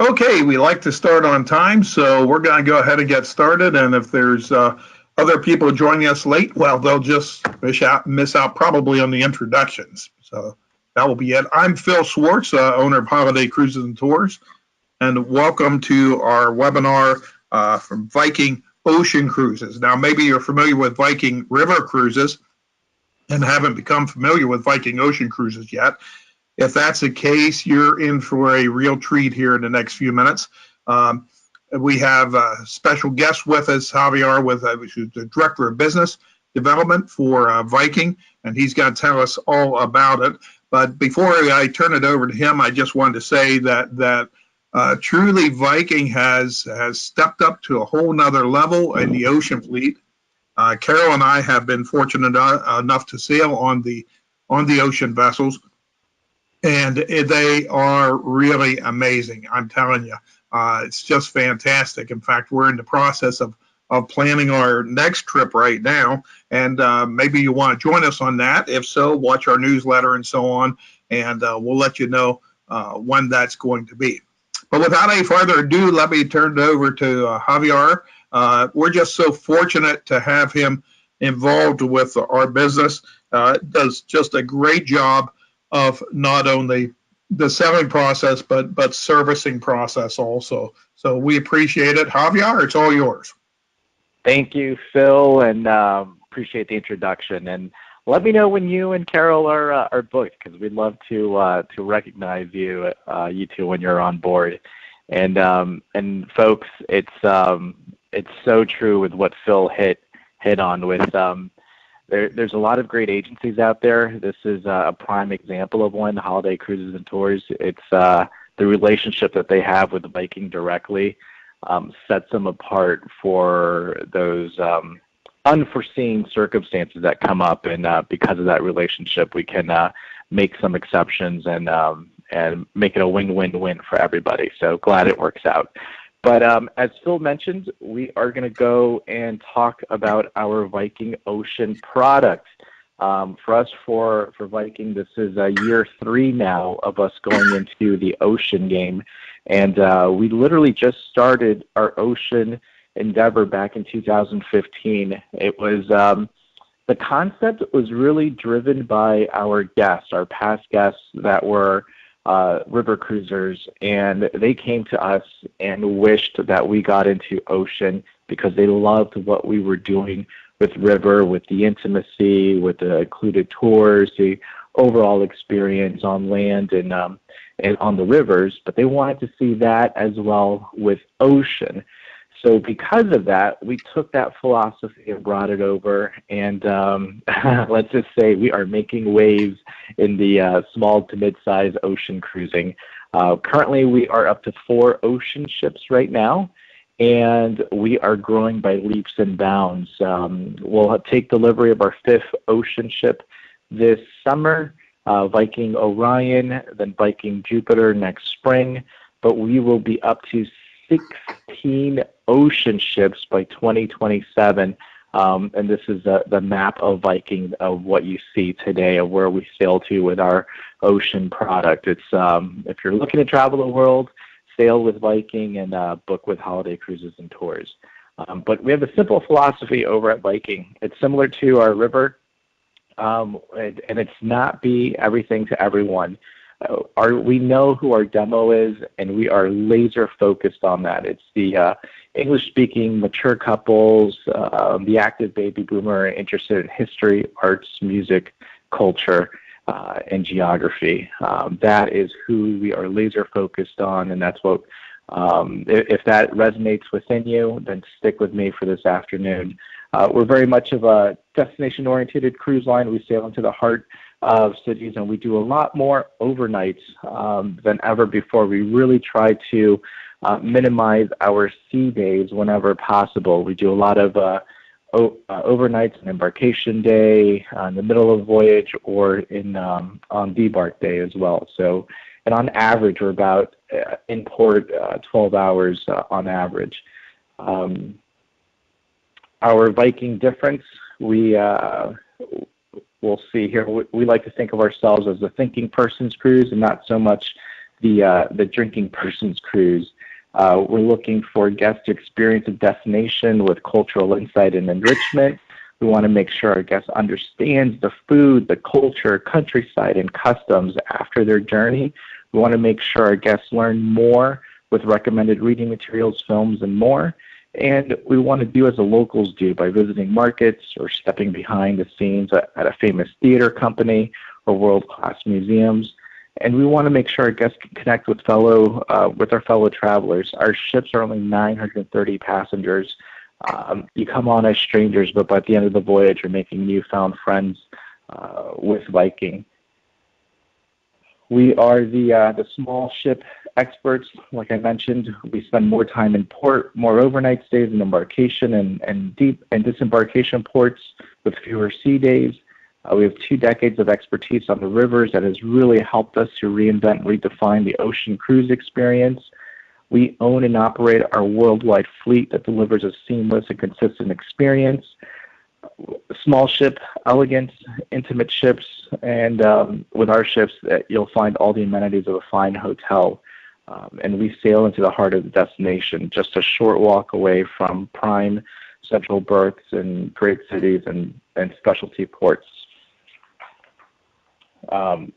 Okay, we like to start on time, so we're going to go ahead and get started. And if there's other people joining us late, well, they'll just miss out probably on the introductions. So that will be it. I'm Phil Schwartz, owner of Holiday Cruises and Tours, and welcome to our webinar from Viking Ocean Cruises. Now, maybe you're familiar with Viking River Cruises and haven't become familiar with Viking Ocean Cruises yet. If that's the case, you're in for a real treat here in the next few minutes. We have a special guest with us, Javier, who's the Director of Business Development for Viking, and he's going to tell us all about it. But before I turn it over to him, I just wanted to say that truly Viking has stepped up to a whole nother level in the ocean fleet. Carol and I have been fortunate enough to sail on the ocean vessels, and they are really amazing. I'm telling you, it's just fantastic. In fact, we're in the process of planning our next trip right now, and maybe you want to join us on that. If so, watch our newsletter and so on, and we'll let you know when that's going to be. But without any further ado, let me turn it over to Javier. We're just so fortunate to have him involved with our business. Does just a great job of not only the selling process, but servicing process also. So we appreciate it. Javier, it's all yours. Thank you, Phil, and appreciate the introduction. And let me know when you and Carol are booked, because we'd love to recognize you two when you're on board. And folks, it's so true with what Phil hit on with. There's a lot of great agencies out there. This is a prime example of one, Holiday Cruises and Tours. It's the relationship that they have with Viking directly sets them apart for those unforeseen circumstances that come up. And because of that relationship, we can make some exceptions and make it a win-win-win for everybody. So glad it works out. But as Phil mentioned, we are going to go and talk about our Viking Ocean product. For us, for Viking, this is year 3 now of us going into the ocean game. And we literally just started our ocean endeavor back in 2015. It was the concept was really driven by our guests, our past guests that were river cruisers, and they came to us and wished that we got into ocean because they loved what we were doing with river, with the intimacy, with the included tours, the overall experience on land and on the rivers, but they wanted to see that as well with ocean. So because of that, we took that philosophy and brought it over, and let's just say we are making waves in the small to mid-size ocean cruising. Currently, we are up to 4 ocean ships right now, and we are growing by leaps and bounds. We'll take delivery of our 5th ocean ship this summer, Viking Orion, then Viking Jupiter next spring, but we will be up to 16 ocean ships by 2027, and this is the map of Viking of what you see today of where we sail to with our ocean product. It's if you're looking to travel the world, sail with Viking and book with Holiday Cruises and Tours. But we have a simple philosophy over at Viking. It's similar to our river, and it's not be everything to everyone. We know who our demo is, and we are laser focused on that. It's the English-speaking mature couples, the active baby boomer interested in history, arts, music, culture, and geography. That is who we are laser focused on, and that's what. If that resonates within you, then stick with me for this afternoon. We're very much of a destination-oriented cruise line. We sail into the heart of cities, and we do a lot more overnights than ever before. We really try to minimize our sea days whenever possible. We do a lot of overnights on embarkation day, in the middle of voyage, or on debark day as well. So, and on average, we're about in port 12 hours on average. Our Viking difference, we'll see here. We like to think of ourselves as a thinking person's cruise and not so much the drinking person's cruise. We're looking for guests to experience a destination with cultural insight and enrichment. We want to make sure our guests understands the food, the culture, countryside, and customs after their journey. We want to make sure our guests learn more with recommended reading materials, films, and more. And we want to do as the locals do by visiting markets or stepping behind the scenes at a famous theater company or world-class museums. And we want to make sure our guests can connect with our fellow travelers. Our ships are only 930 passengers. You come on as strangers, but by the end of the voyage, you're making newfound friends with Viking. We are the small ship experts. Like I mentioned, we spend more time in port, more overnight stays in embarkation and disembarkation ports with fewer sea days. We have 2 decades of expertise on the rivers that has really helped us to reinvent and redefine the ocean cruise experience. We own and operate our worldwide fleet that delivers a seamless and consistent experience. Small ship, elegant, intimate ships, and with our ships, you'll find all the amenities of a fine hotel. And we sail into the heart of the destination, just a short walk away from prime central berths in great cities and specialty ports.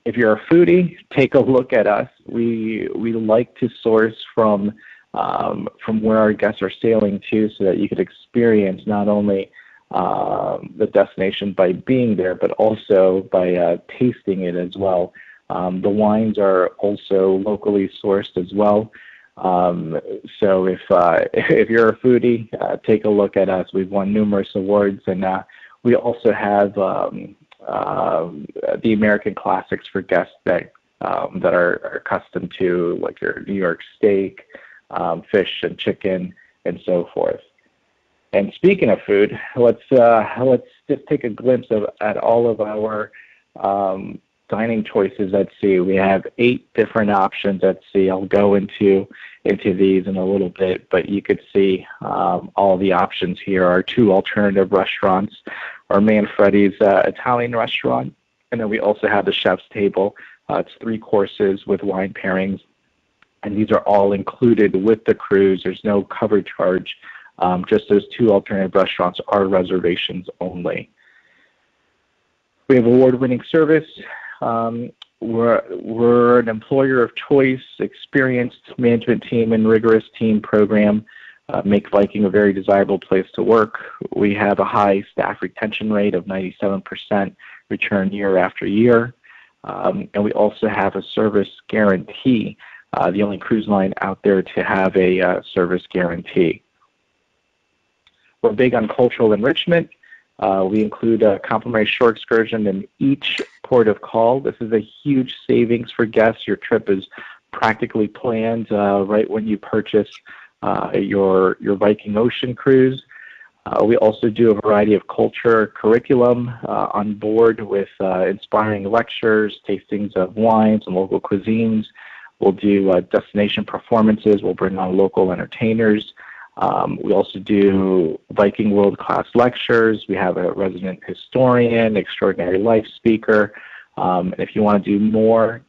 If you're a foodie, take a look at us. We like to source from where our guests are sailing to, so that you could experience not only the destination by being there, but also by tasting it as well. The wines are also locally sourced as well. So if you're a foodie, take a look at us. We've won numerous awards, and we also have the American classics for guests that are accustomed to, like your New York steak, fish and chicken, and so forth. And speaking of food, let's just take a glimpse at all of our dining choices at sea. We have 8 different options at sea. I'll go into these in a little bit, but you could see all the options here. Our 2 alternative restaurants, our Manfredi's Italian restaurant, and then we also have the chef's table. It's 3 courses with wine pairings, and these are all included with the cruise. There's no cover charge. Just those 2 alternative restaurants are reservations only. We have award-winning service. We're an employer of choice, experienced management team, and rigorous team program make Viking a very desirable place to work. We have a high staff retention rate of 97% return year after year. And we also have a service guarantee, the only cruise line out there to have a service guarantee. We're big on cultural enrichment. We include a complimentary shore excursion in each port of call. This is a huge savings for guests. Your trip is practically planned right when you purchase your Viking Ocean cruise. We also do a variety of culture curriculum on board with inspiring lectures, tastings of wines and local cuisines. We'll do destination performances. We'll bring on local entertainers. We also do Viking world-class lectures. We have a resident historian, extraordinary life speaker. And if you want to do more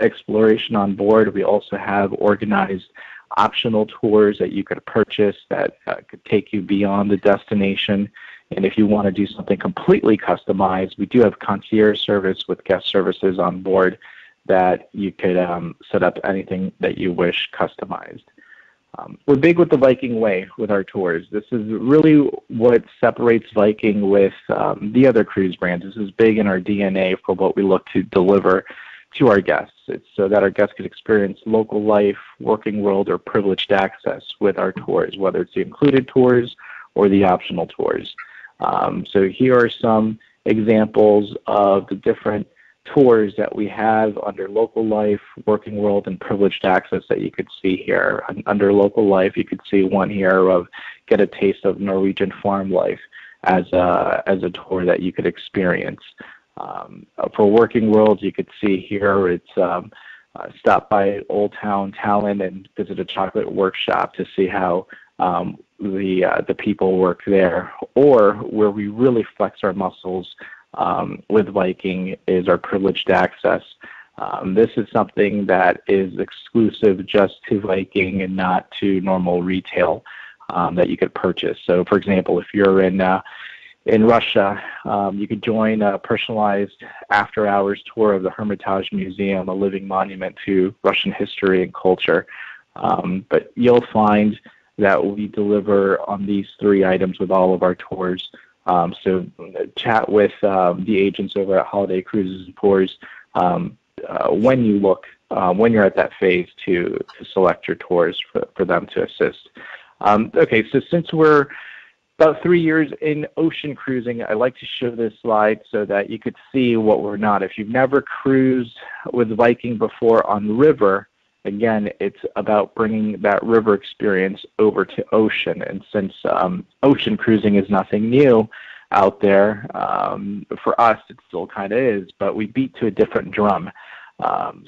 exploration on board, we also have organized optional tours that you could purchase that could take you beyond the destination. And if you want to do something completely customized, we do have concierge service with guest services on board that you could set up anything that you wish customized. We're big with the Viking way with our tours. This is really what separates Viking with the other cruise brands. This is big in our DNA for what we look to deliver to our guests. It's so that our guests can experience local life, working world, or privileged access with our tours, whether it's the included tours or the optional tours. So here are some examples of the different tours that we have under local life, working world, and privileged access that you could see here. Under local life, you could see one here of get a taste of Norwegian farm life as a tour that you could experience. For working world, you could see here it's stop by Old Town Tallinn and visit a chocolate workshop to see how the people work there. Or where we really flex our muscles with Viking is our privileged access. This is something that is exclusive just to Viking and not to normal retail that you could purchase. So, for example, if you're in Russia, you could join a personalized after-hours tour of the Hermitage Museum, a living monument to Russian history and culture. But you'll find that we deliver on these three items with all of our tours. So chat with the agents over at Holiday Cruises and Tours when you're at that phase to select your tours for them to assist. Okay, so since we're about 3 years in ocean cruising, I like to show this slide so that you could see what we're not. If you've never cruised with Viking before on river, again, it's about bringing that river experience over to ocean. And since ocean cruising is nothing new out there, for us it still kind of is, but we beat to a different drum.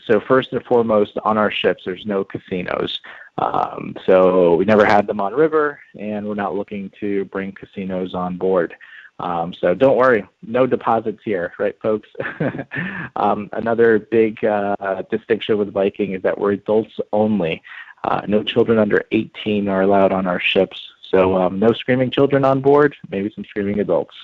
So first and foremost, on our ships, there's no casinos. So we never had them on river, and we're not looking to bring casinos on board. So don't worry, no deposits here, right, folks? Another big distinction with Viking is that we're adults only. No children under 18 are allowed on our ships. So no screaming children on board, maybe some screaming adults.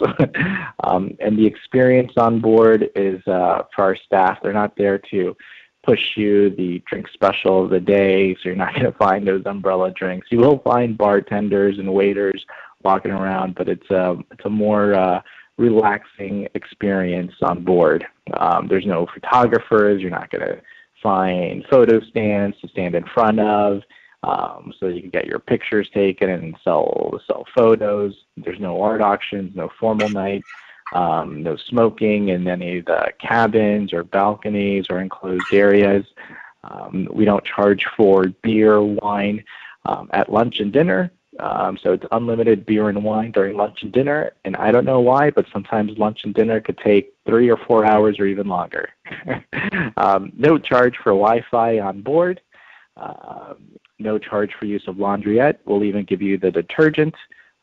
And the experience on board is for our staff. They're not there to push you the drink special of the day, so you're not going to find those umbrella drinks. You will find bartenders and waiters walking around, but it's a more relaxing experience on board. There's no photographers. You're not going to find photo stands to stand in front of, so you can get your pictures taken and sell photos. There's no art auctions, no formal night, no smoking in any of the cabins or balconies or enclosed areas. We don't charge for beer, wine at lunch and dinner. So it's unlimited beer and wine during lunch and dinner. And I don't know why, but sometimes lunch and dinner could take 3 or 4 hours or even longer. No charge for Wi-Fi on board. No charge for use of laundryette. We'll even give you the detergent.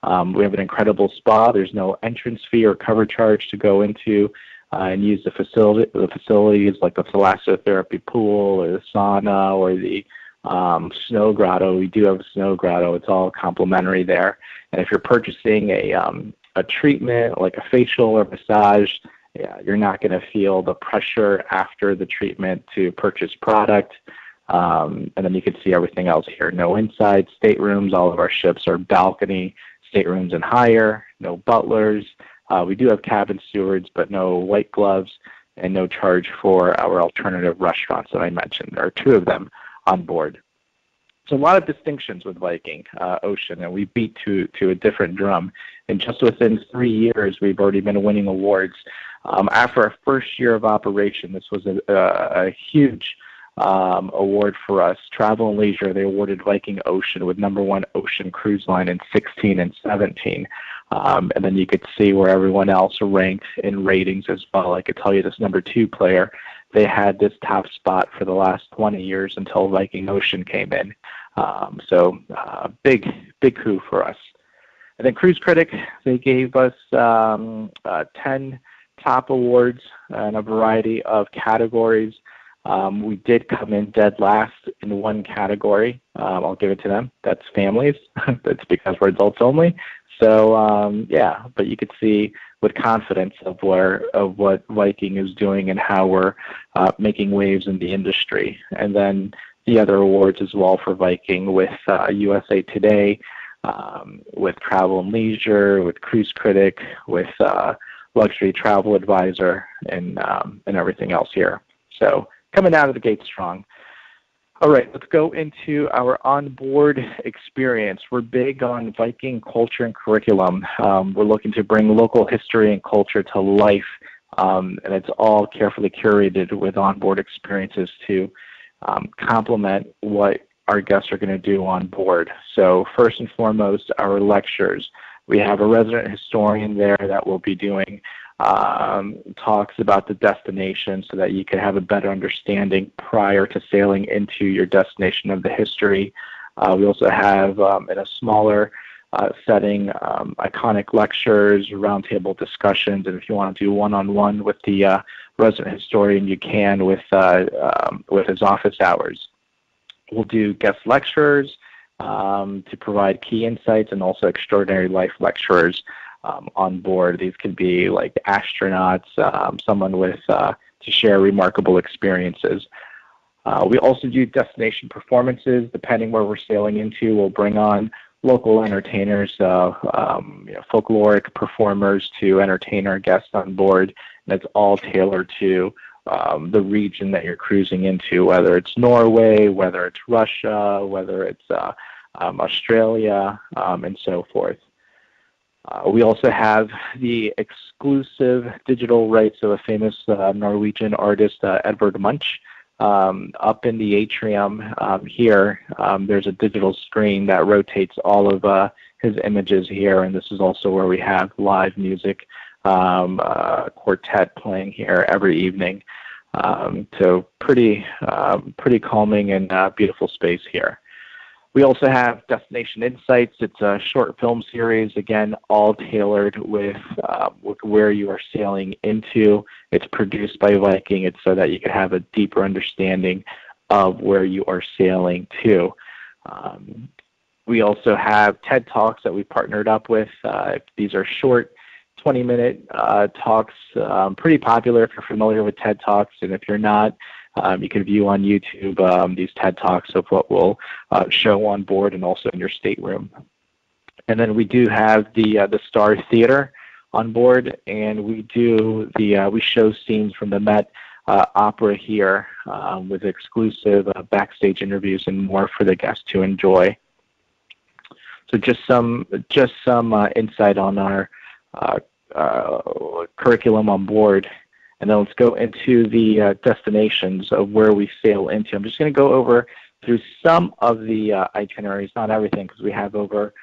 We have an incredible spa. There's no entrance fee or cover charge to go into and use the facility. The facilities like the thalassotherapy pool or the sauna or the snow grotto. We do have a snow grotto. It's all complimentary there. And if you're purchasing a treatment like a facial or massage, you're not going to feel the pressure after the treatment to purchase product. And then you can see everything else here. No inside staterooms. All of our ships are balcony staterooms and higher. No butlers. We do have cabin stewards, but no white gloves, and no charge for our alternative restaurants that I mentioned. There are 2 of them on board. So a lot of distinctions with Viking Ocean, and we beat to a different drum. And just within 3 years, we've already been winning awards. After our first year of operation, this was a huge award for us. Travel and Leisure, they awarded Viking Ocean with #1 ocean cruise line in 16 and 17. And then you could see where everyone else ranked in ratings as well. I could tell you this #2 player, they had this top spot for the last 20 years until Viking Ocean came in. So big coup for us. And then Cruise Critic, they gave us 10 top awards in a variety of categories. We did come in dead last in one category. I'll give it to them. That's families. That's because we're adults only. So yeah, but you could see with confidence of what Viking is doing and how we're making waves in the industry. And then the other awards as well for Viking with USA Today, with Travel and Leisure, with Cruise Critic, with Luxury Travel Advisor, and everything else here. So coming out of the gate strong. All right, let's go into our onboard experience. We're big on Viking culture and curriculum. We're looking to bring local history and culture to life, and it's all carefully curated with onboard experiences to complement what our guests are going to do on board. So first and foremost, our lectures. We have a resident historian there that will be doing talks about the destination so that you can have a better understanding prior to sailing into your destination of the history. We also have in a smaller setting, iconic lectures, roundtable discussions, and if you want to do one-on-one with the resident historian, you can with his office hours. We'll do guest lectures to provide key insights, and also extraordinary life lecturers on board. These could be like astronauts, someone with to share remarkable experiences. We also do destination performances. Depending where we're sailing into, we'll bring on local entertainers, folkloric performers to entertain our guests on board. And it's all tailored to the region that you're cruising into, whether it's Norway, whether it's Russia, whether it's Australia, and so forth. We also have the exclusive digital rights of a famous Norwegian artist, Edvard Munch. Up in the atrium here, there's a digital screen that rotates all of his images here, and this is also where we have live music, quartet playing here every evening. So pretty calming and beautiful space here. We also have Destination Insights. It's a short film series, again, all tailored with where you are sailing into. It's produced by Viking. It's so that you can have a deeper understanding of where you are sailing to. We also have TED Talks that we partnered up with. These are short 20-minute talks, pretty popular if you're familiar with TED Talks, and if you're not, you can view on YouTube these TED Talks of what we'll show on board and also in your stateroom. And then we do have the Star Theater on board, and we show scenes from the Met Opera here with exclusive backstage interviews and more for the guests to enjoy. So just some insight on our curriculum on board. And then let's go into the destinations of where we sail into. I'm just going to go over through some of the itineraries, not everything, because we have over,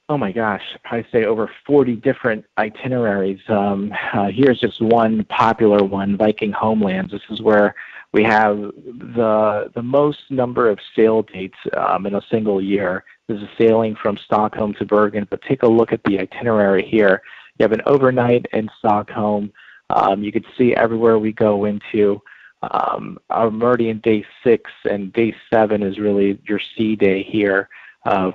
oh my gosh, I'd probably say over 40 different itineraries. Here's just one popular one, Viking Homelands. This is where we have the most number of sail dates in a single year. This is sailing from Stockholm to Bergen, but take a look at the itinerary here. You have an overnight in Stockholm. You can see everywhere we go into. I'm already in day 6, and day 7 is really your sea day here,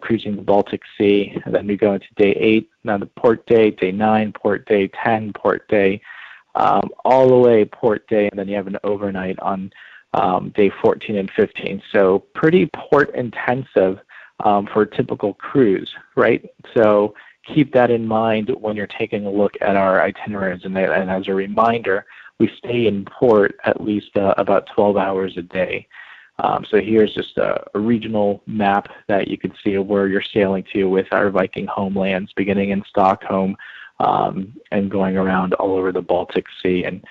cruising the Baltic Sea. And then we go into day 8, now the port day, day 9, port day, 10, port day, all the way port day, and then you have an overnight on day 14 and 15. So pretty port intensive for a typical cruise, right? So keep that in mind when you're taking a look at our itineraries. And as a reminder, we stay in port at least about 12 hours a day. So here's just a regional map that you can see of where you're sailing to with our Viking Homelands, beginning in Stockholm and going around all over the Baltic Sea and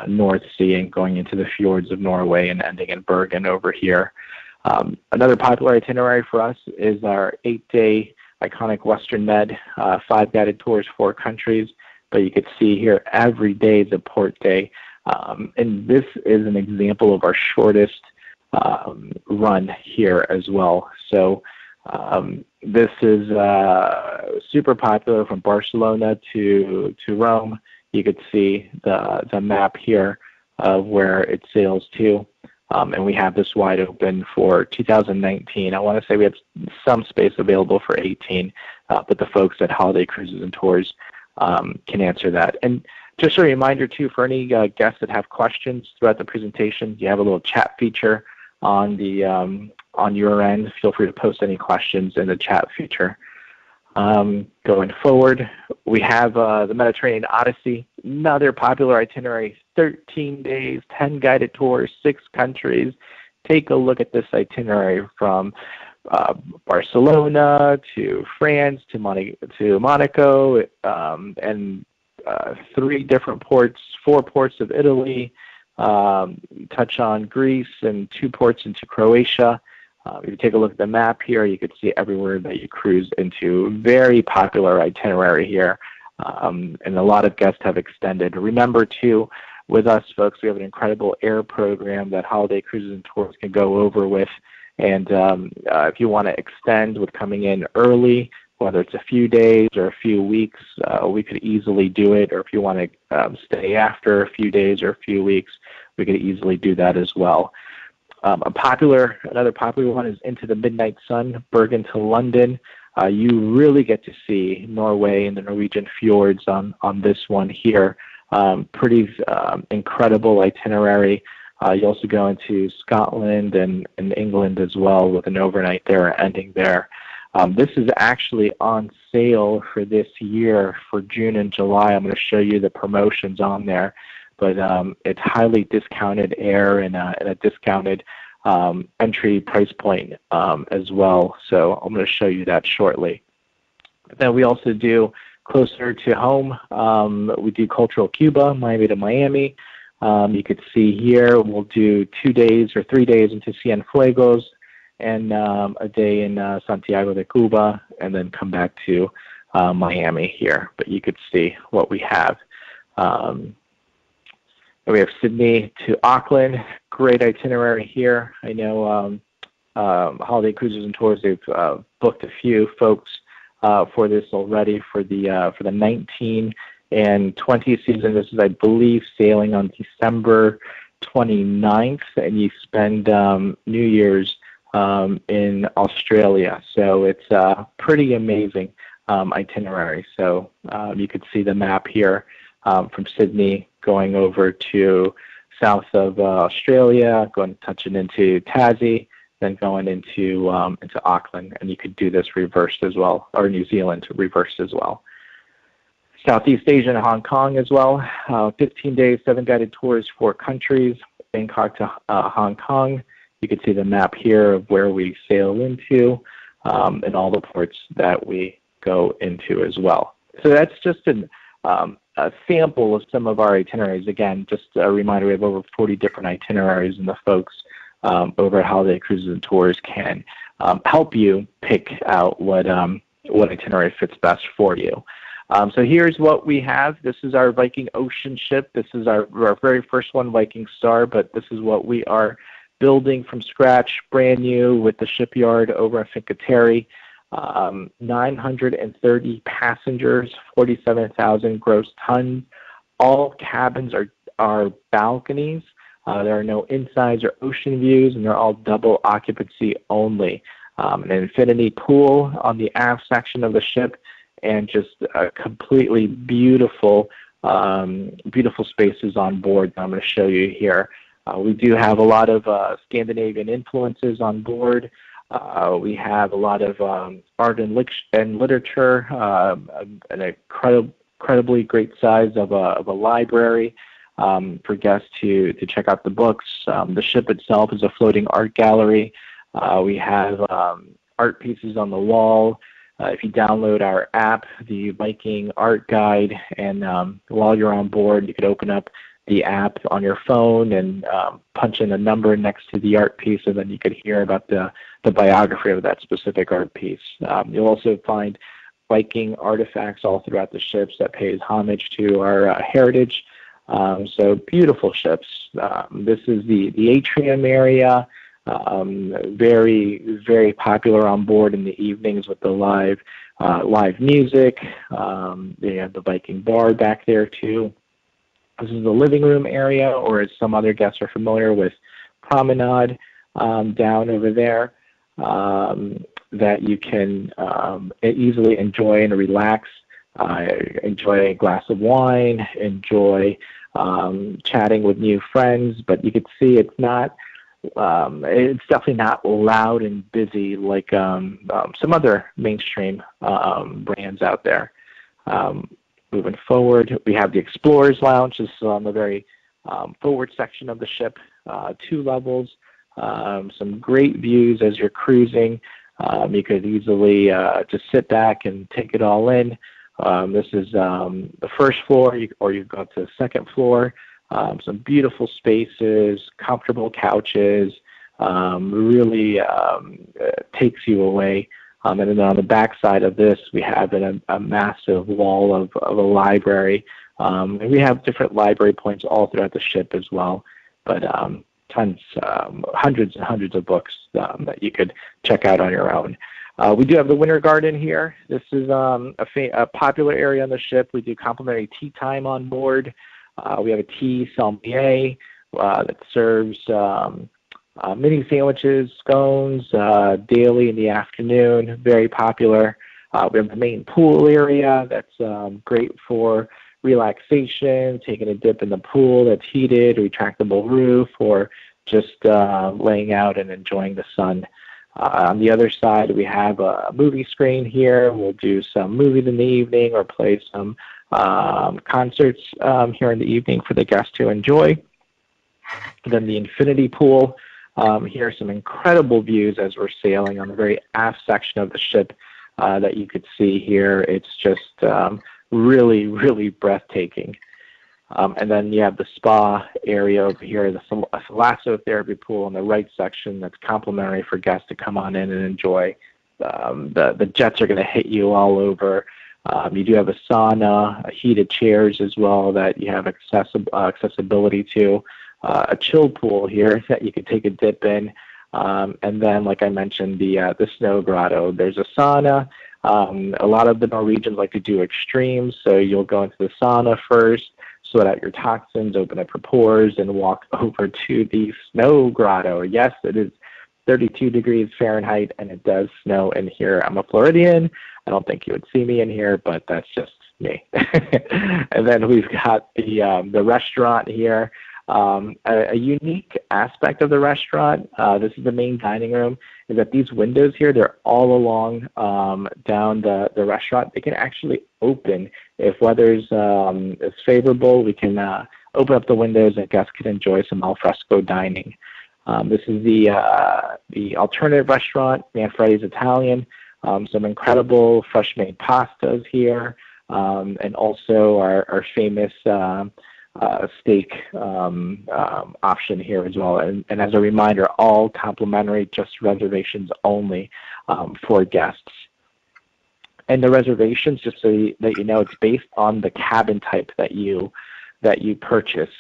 North Sea, and going into the fjords of Norway and ending in Bergen over here. Another popular itinerary for us is our 8-day iconic Western Med, 5 guided tours, 4 countries. But you can see here every day is a port day. And this is an example of our shortest run here as well. So this is super popular from Barcelona to Rome. You could see the map here of where it sails to. And we have this wide open for 2019. I want to say we have some space available for 18, but the folks at Holiday Cruises and Tours can answer that. And just a reminder, too, for any guests that have questions throughout the presentation, you have a little chat feature on your end. Feel free to post any questions in the chat feature. Going forward, we have the Mediterranean Odyssey, another popular itinerary, 13 days, 10 guided tours, 6 countries. Take a look at this itinerary from Barcelona to France to Monaco, and 3 different ports, 4 ports of Italy, touch on Greece, and 2 ports into Croatia. If you take a look at the map here, you could see everywhere that you cruise into. Very popular itinerary here, and a lot of guests have extended. Remember, too, with us, folks, we have an incredible air program that Holiday Cruises and Tours can go over with. And if you want to extend with coming in early, whether it's a few days or a few weeks, we could easily do it. Or if you want to stay after a few days or a few weeks, we could easily do that as well. Another popular one is Into the Midnight Sun, Bergen to London. You really get to see Norway and the Norwegian fjords on this one here. Pretty incredible itinerary. You also go into Scotland and England as well with an overnight there, ending there. This is actually on sale for this year for June and July. I'm going to show you the promotions on there, but it's highly discounted air and a discounted entry price point as well. So I'm going to show you that shortly. But then we also do closer to home. We do Cultural Cuba, Miami to Miami. You could see here we'll do 2 days or 3 days into Cienfuegos and a day in Santiago de Cuba, and then come back to Miami here. But you could see what we have. We have Sydney to Auckland. Great itinerary here. I know Holiday Cruises and Tours, they've booked a few folks for this already for the 19 and 20 season. This is, I believe, sailing on December 29th, and you spend New Year's in Australia. So it's a pretty amazing itinerary. So you could see the map here from Sydney going over to south of Australia, touching into Tassie, then going into Auckland, and you could do this reversed as well, or New Zealand reversed as well. Southeast Asia and Hong Kong as well. 15 days, 7 guided tours, 4 countries, Bangkok to Hong Kong. You can see the map here of where we sail into and all the ports that we go into as well. So that's just a sample of some of our itineraries. Again, just a reminder, we have over 40 different itineraries, and the folks over at Holiday Cruises and Tours can help you pick out what itinerary fits best for you. So here's what we have. This is our Viking Ocean ship. This is our very first one, Viking Star, but this is what we are building from scratch, brand new, with the shipyard over at Fincantieri. 930 passengers, 47,000 gross tons. All cabins are balconies. There are no insides or ocean views, and they're all double occupancy only. An infinity pool on the aft section of the ship, and just completely beautiful spaces on board that I'm going to show you here. We do have a lot of Scandinavian influences on board. We have a lot of art and literature, an incredibly great size of a library for guests to check out the books. The ship itself is a floating art gallery. We have art pieces on the wall. If you download our app, the Viking Art Guide, and while you're on board, you could open up the app on your phone and punch in a number next to the art piece, and then you could hear about the biography of that specific art piece. You'll also find Viking artifacts all throughout the ships that pays homage to our heritage. So beautiful ships. This is the atrium area. Very, very popular on board in the evenings with the live music. They have the Viking bar back there too. This is the living room area, or as some other guests are familiar with, promenade down over there that you can easily enjoy and relax. Enjoy a glass of wine, enjoy chatting with new friends, but you can see it's definitely not loud and busy like some other mainstream brands out there. Moving forward, we have the Explorers Lounge. This is on the very forward section of the ship, 2 levels, some great views as you're cruising. You could easily just sit back and take it all in. This is the first floor, or you go to the second floor. Some beautiful spaces, comfortable couches, really takes you away. And then on the back side of this, we have a massive wall of a library. And we have different library points all throughout the ship as well, but hundreds and hundreds of books that you could check out on your own. We do have the winter garden here. This is a popular area on the ship. We do complimentary tea time on board. We have a tea sommelier that serves mini sandwiches, scones daily in the afternoon. Very popular. We have the main pool area that's great for relaxation, taking a dip in the pool that's heated, retractable roof, or just laying out and enjoying the sun. On the other side, we have a movie screen here. We'll do some movies in the evening or play some concerts here in the evening for the guests to enjoy. Then the infinity pool. Here are some incredible views as we're sailing on the very aft section of the ship that you could see here. It's just really, really breathtaking. And then you have the spa area over here, the thalassotherapy pool in the right section that's complimentary for guests to come on in and enjoy. The jets are going to hit you all over. You do have a sauna, heated chairs as well that you have accessibility to, a chill pool here that you can take a dip in. And then, like I mentioned, the snow grotto. There's a sauna. A lot of the Norwegians like to do extremes, so you'll go into the sauna first, sweat out your toxins, open up your pores, and walk over to the snow grotto. Yes, it is 32 degrees Fahrenheit, and it does snow in here. I'm a Floridian. I don't think you would see me in here, but that's just me. And then we've got the restaurant here. A unique aspect of the restaurant, this is the main dining room, is that these windows here, they're all along down the restaurant. They can actually open. If weather is favorable, we can open up the windows and guests can enjoy some alfresco dining. This is the alternative restaurant, Manfredi's Italian. Some incredible fresh-made pastas here, and also our famous steak option here as well. And as a reminder, all complimentary, just reservations only for guests. And the reservations, just so that you know, it's based on the cabin type that you purchase.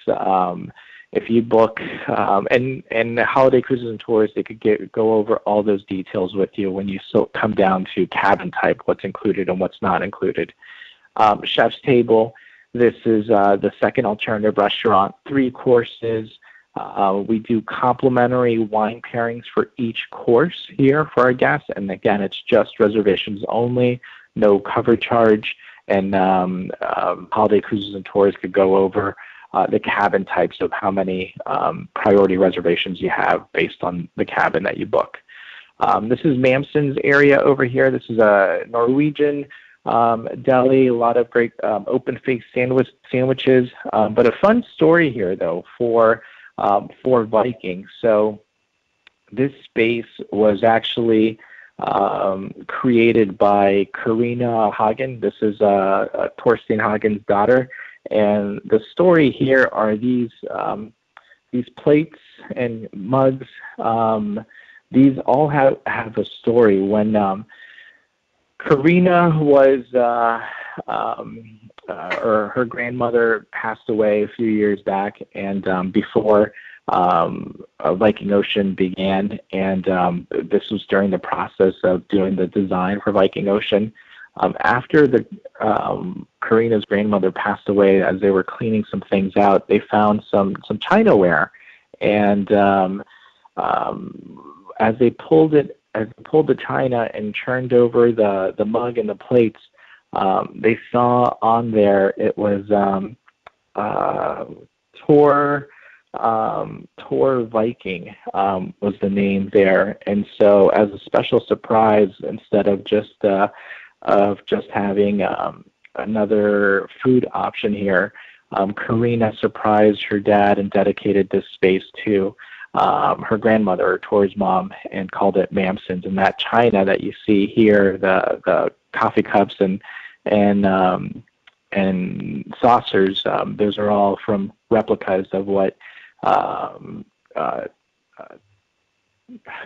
If you book, and Holiday Cruises and Tours, they could go over all those details with you when you come down to cabin type, what's included and what's not included. Chef's table. This is the second alternative restaurant, 3 courses. We do complimentary wine pairings for each course here for our guests. And again, it's just reservations only, no cover charge. And Holiday Cruises and Tours could go over the cabin types of how many priority reservations you have based on the cabin that you book. This is Mamsen's area over here. This is a Norwegian deli, a lot of great open-faced sandwiches. But a fun story here, though, for Viking. So this space was actually created by Karina Hagen. This is Torstein Hagen's daughter. And the story here are these plates and mugs. These all have a story. When Karina was, or her grandmother passed away a few years back, and before Viking Ocean began, and this was during the process of doing the design for Viking Ocean. After Karina's grandmother passed away, as they were cleaning some things out, they found some chinaware, and as they pulled the china and turned over the mug and the plates, they saw on there it was Tor Viking was the name there, and so as a special surprise, instead of just having another food option here, Karina surprised her dad and dedicated this space to her grandmother, Tor's mom, and called it Mamsen's. And that china that you see here, the coffee cups and saucers, those are all from replicas of what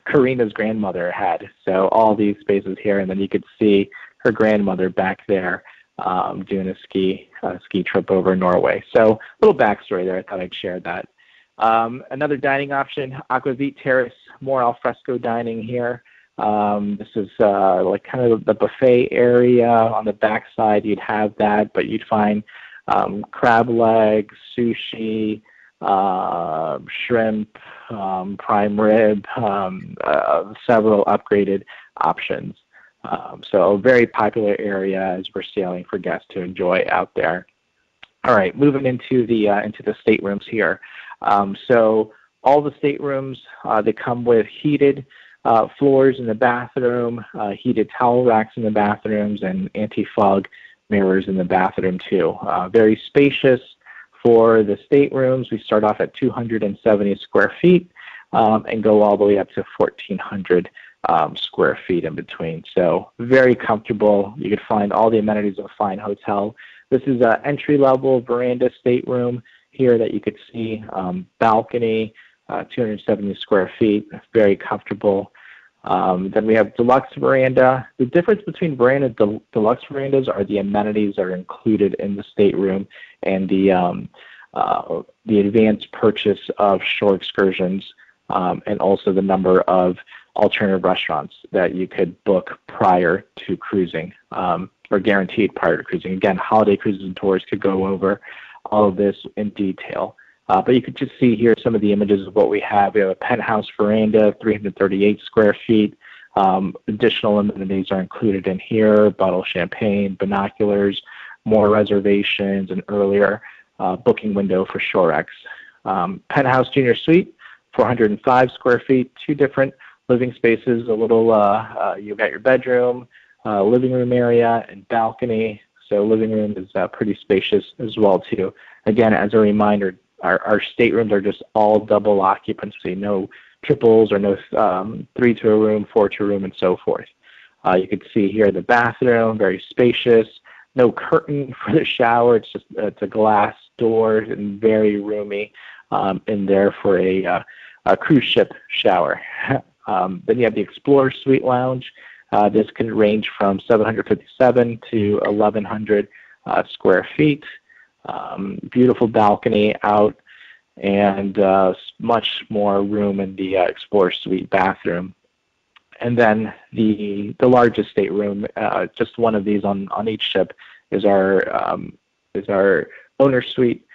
Karina's grandmother had. So all these spaces here, and then you could see her grandmother back there doing a ski trip over Norway. So a little backstory there. I thought I'd share that. Another dining option, Aquavit Terrace, more al fresco dining here. This is like kind of the buffet area on the backside. You'd have that, but you'd find crab legs, sushi, shrimp, prime rib, several upgraded options. So a very popular area as we're sailing for guests to enjoy out there. All right, moving into the staterooms here. So all the staterooms, they come with heated floors in the bathroom, heated towel racks in the bathrooms, and anti-fog mirrors in the bathroom too. Very spacious for the staterooms. We start off at 270 square feet and go all the way up to 1,400 square feet in between. So very comfortable. You could find all the amenities of a fine hotel. This is an entry-level veranda stateroom here that you could see. Balcony, 270 square feet, very comfortable. Then we have deluxe veranda. The difference between veranda and deluxe verandas are the amenities that are included in the stateroom and the advanced purchase of shore excursions and also the number of alternative restaurants that you could book prior to cruising or guaranteed prior to cruising. Again, Holiday Cruises and Tours could go over all of this in detail. But you could just see here some of the images of what we have. We have a penthouse veranda, 338 square feet. Additional amenities are included in here, bottle of champagne, binoculars, more reservations, and earlier booking window for Shorex. Penthouse junior suite, 405 square feet, two different living spaces, a little, you've got your bedroom, living room area, and balcony. So living room is pretty spacious as well too. Again, as a reminder, our staterooms are just all double occupancy, no triples or no 3 to a room, 4 to a room, and so forth. You can see here the bathroom, very spacious, no curtain for the shower. It's a glass door and very roomy in there for a cruise ship shower. Then you have the Explorer Suite Lounge. This can range from 757 to 1,100 square feet. Beautiful balcony out and much more room in the Explorer Suite bathroom. And then the largest stateroom, just one of these on each ship, is our owner suite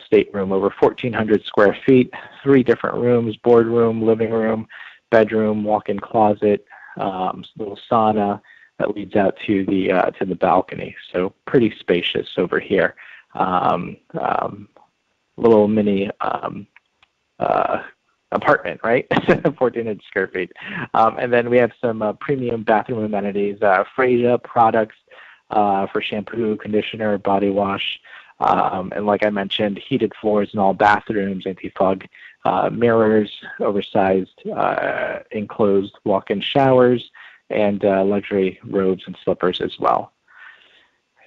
stateroom, over 1,400 square feet, 3 different rooms: boardroom, living room, bedroom, walk-in closet, little sauna that leads out to the balcony. So pretty spacious over here. Little mini apartment, right? 1,400 square feet. And then we have some premium bathroom amenities, Fresia products for shampoo, conditioner, body wash. And like I mentioned, heated floors in all bathrooms, anti-fog mirrors, oversized enclosed walk-in showers, and luxury robes and slippers as well.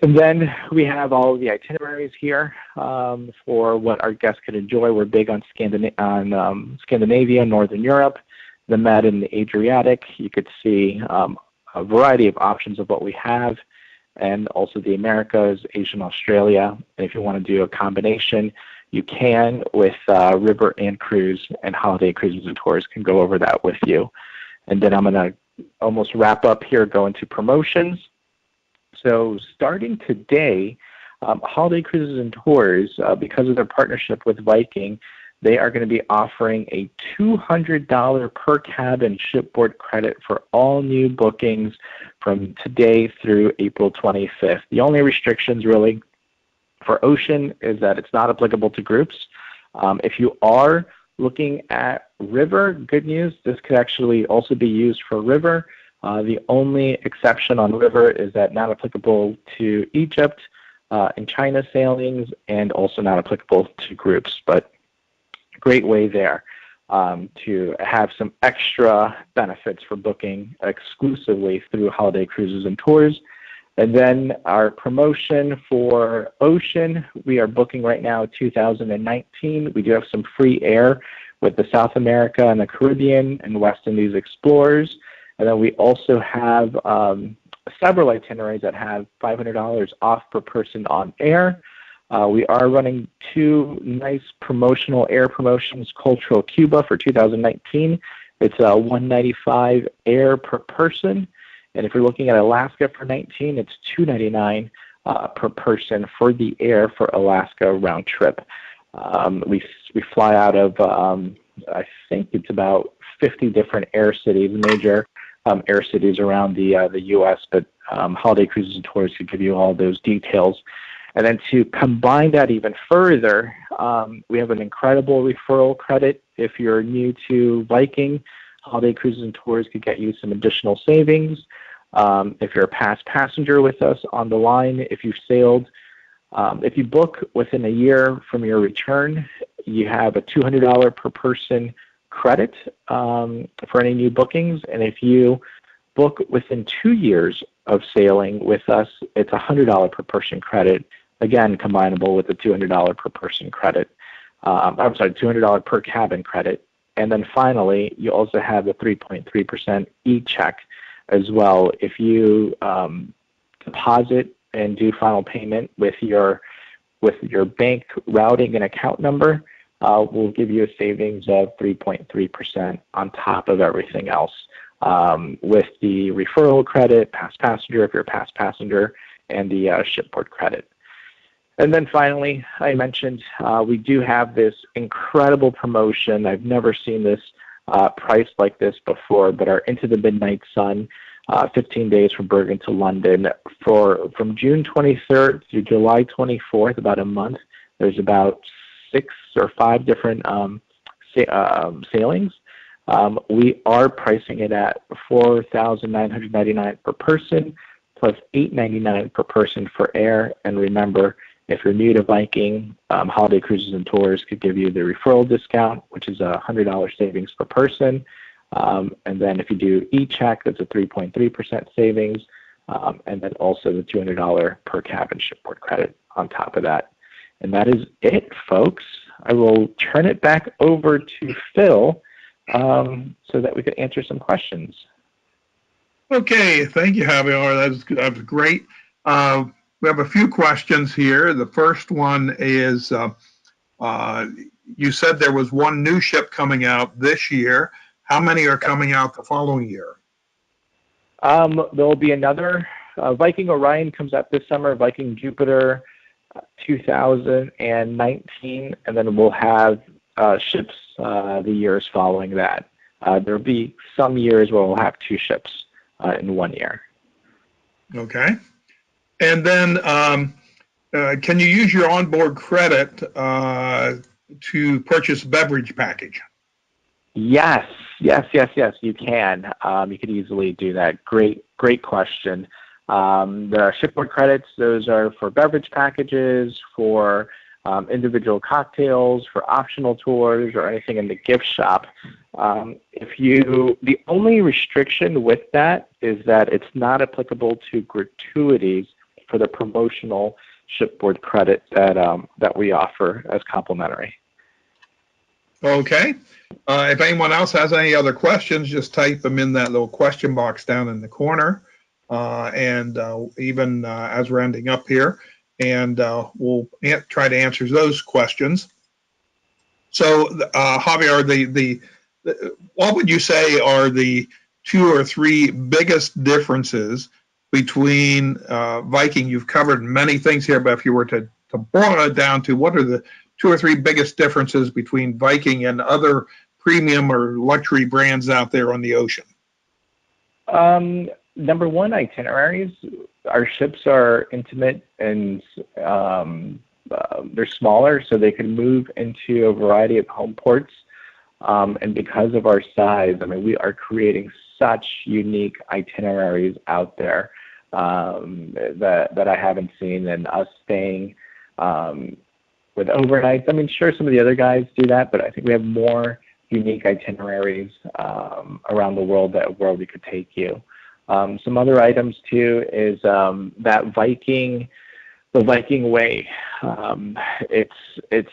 And then we have all of the itineraries here for what our guests could enjoy. We're big on Scandinavia, Northern Europe, the Med, and the Adriatic. You could see a variety of options of what we have, and also the Americas, Asia, and Australia. And if you want to do a combination, you can with River and Cruise, and Holiday Cruises and Tours can go over that with you. And then I'm going to almost wrap up here, go into promotions. So starting today, Holiday Cruises and Tours, because of their partnership with Viking, they are going to be offering a $200 per cabin shipboard credit for all new bookings from today through April 25th. The only restrictions really for Ocean is that it's not applicable to groups. If you are looking at River, good news, this could actually also be used for River. The only exception on River is that not applicable to Egypt and China sailings, and also not applicable to groups. But great way there to have some extra benefits for booking exclusively through Holiday Cruises and Tours. And then our promotion for Ocean, we are booking right now 2019. We do have some free air with the South America and the Caribbean and West Indies Explorers. And then we also have several itineraries that have $500 off per person on air. We are running 2 nice promotional air promotions: Cultural Cuba for 2019 It's $195 air per person, and if you're looking at Alaska for 19, it's $299 per person for the air for Alaska round trip. We fly out of I think it's about 50 different air cities, major air cities around the U.S. But Holiday Cruises and Tours could give you all those details. And then to combine that even further, we have an incredible referral credit. If you're new to Viking, Holiday Cruises and Tours could get you some additional savings. If you're a past passenger with us on the line, if you've sailed, if you book within a year from your return, you have a $200 per person credit for any new bookings. And if you book within 2 years of sailing with us, it's a $100 per person credit, again, combinable with the $200 per person credit. I'm sorry, $200 per cabin credit. And then finally, you also have the 3.3% e-check as well. If you deposit and do final payment with your bank routing and account number, we'll give you a savings of 3.3% on top of everything else, with the referral credit, past passenger if you're a past passenger, and the shipboard credit. And then finally, I mentioned we do have this incredible promotion. I've never seen this price like this before, but our Into the Midnight Sun, 15 days from Bergen to London, from June 23rd through July 24th, about a month. There's about 6 or 5 different sailings. We are pricing it at $4,999 per person, plus $899 per person for air. And remember, if you're new to Viking, Holiday Cruises and Tours could give you the referral discount, which is a $100 savings per person. And then if you do e-check, that's a 3.3% savings. And then also the $200 per cabin shipboard credit on top of that. And that is it, folks. I will turn it back over to Phil so that we can answer some questions. Okay, thank you, Javier. That's great. We have a few questions here. The first one is, you said there was one new ship coming out this year. How many are coming out the following year? There will be another. Viking Orion comes out this summer, Viking Jupiter 2019, and then we'll have ships the years following that. There'll be some years where we'll have 2 ships in 1 year. Okay. And then can you use your onboard credit to purchase a beverage package? Yes, you can. You could easily do that. Great question. The shipboard credits, those are for beverage packages, for individual cocktails, for optional tours, or anything in the gift shop. The only restriction with that is that it's not applicable to gratuities for the promotional shipboard credit that we offer as complimentary. Okay. If anyone else has any other questions, just type them in that little question box down in the corner. And even as we're ending up here, and we'll try to answer those questions. So, Javier, what would you say are the 2 or 3 biggest differences between Viking? You've covered many things here, but if you were to boil it down to what are the 2 or 3 biggest differences between Viking and other premium or luxury brands out there on the ocean? Number one, itineraries. Our ships are intimate and they're smaller, so they can move into a variety of home ports. And because of our size, I mean, we are creating such unique itineraries out there that I haven't seen, and us staying with overnights. I mean, sure, some of the other guys do that, but I think we have more unique itineraries around the world where we could take you. Some other items too is that the Viking way. It's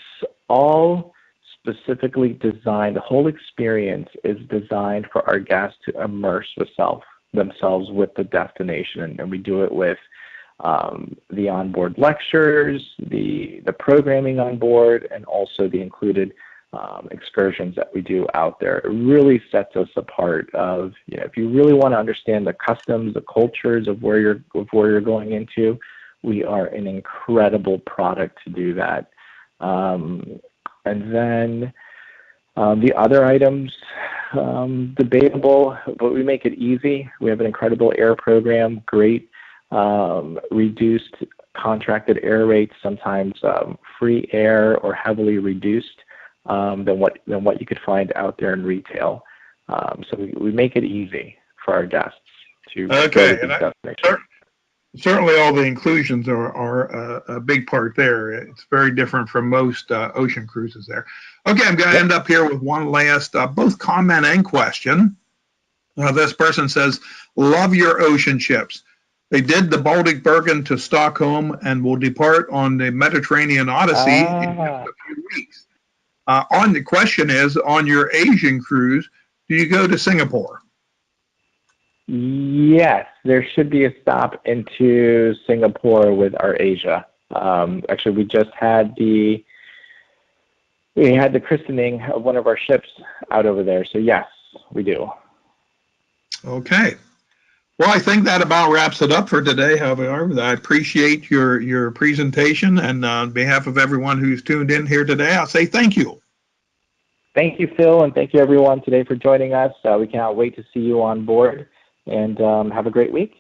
all specifically designed. The whole experience is designed for our guests to immerse themselves with the destination, and we do it with the onboard lectures, the programming on board, and also the included excursions that we do out there. It really sets us apart. Of if you really want to understand the customs, the cultures of where you're going into, we are an incredible product to do that. And then the other items, debatable, but we make it easy. We have an incredible air program, great reduced contracted air rates, sometimes free air or heavily reduced than what you could find out there in retail. So we make it easy for our guests to go to these destinations. Certainly all the inclusions are a big part there. It's very different from most ocean cruises there. Okay, I'm going to end up here with one last both comment and question. This person says, love your ocean ships. They did the Baltic Bergen to Stockholm and will depart on the Mediterranean Odyssey in just a few weeks. On the question is, on your Asian cruise, do you go to Singapore? Yes, there should be a stop into Singapore with our Asia. Actually, we just had the christening of one of our ships out over there. So yes, we do. Okay. Well, I think that about wraps it up for today, Javier. I appreciate your presentation, and on behalf of everyone who's tuned in here today, I'll say thank you. Thank you, Phil, and thank you everyone today for joining us. We cannot wait to see you on board, and have a great week.